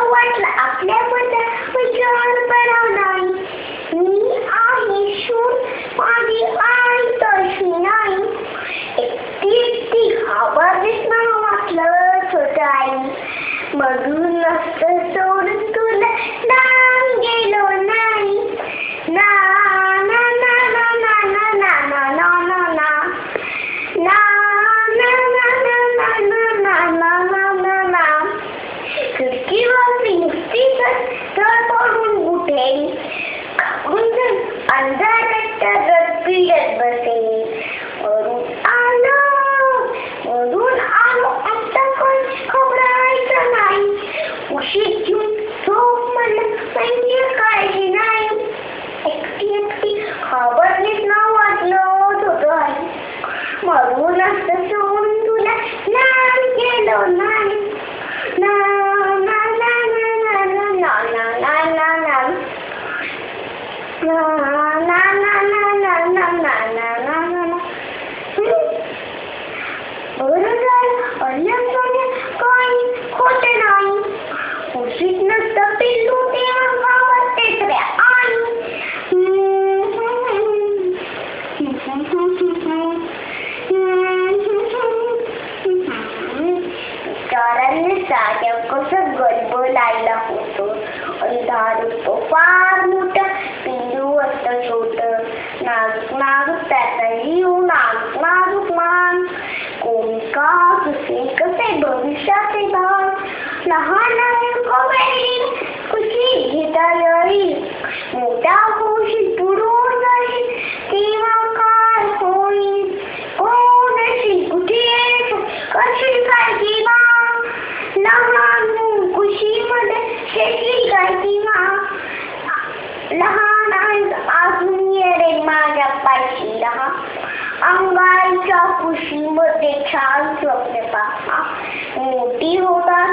वाटलं आपल्याबद्दल विचारपणा नाही. मी आहे शूर, माझी आई तशी नाही. एकटी घाबरलीस ना वाटलं छोट्या आई. मधून नसतं सोडून तुला लांब गेलो नाही. ना ना ना ना ना ना ना ना ना ना ना ना ना ना ना ना ना ना ना. खिडकीवरती नुसतीच तर पडून उठेल, अंधारात रडत बसेल. वरून आलो आता कोण घबरायचं नाही. उशीर घेऊन झोप मला म्हणजे काळजी नाही. एकटी घाबरलीस ना वाटलं होतं आई. मरून असतं सोडून तुला लांब गेलो नाही. ना ना ना ना ना ना ना ना ना ना ना ना ना ना. काही खोटे नाही. उशीत नसतं पिल्लू तेव्हा घाबरतेच रे आई. विचारांनी साध्या कसं गडबडायला होतं. अंधार असतो फार मोठा, पिल्लू असतं छोटं. नाजूक नाजूक त्याचा जीव, नाजूक नाजूक मान. कोणी का कसे भविष्याचे भान. लहान कवेल खुशी घेता येईल. मोठ्या खुशी बुडून जाईल. तेव्हा काय होईल. कोणाशी कुठे कशी काळजी मा. लहान खुशीमध्ये शेती काळजी मा. लहान अजून येणे माझ्या पायशी लहान. अंगाईच्या खुशीमध्ये छान स्वप्न पहा. मोठी होता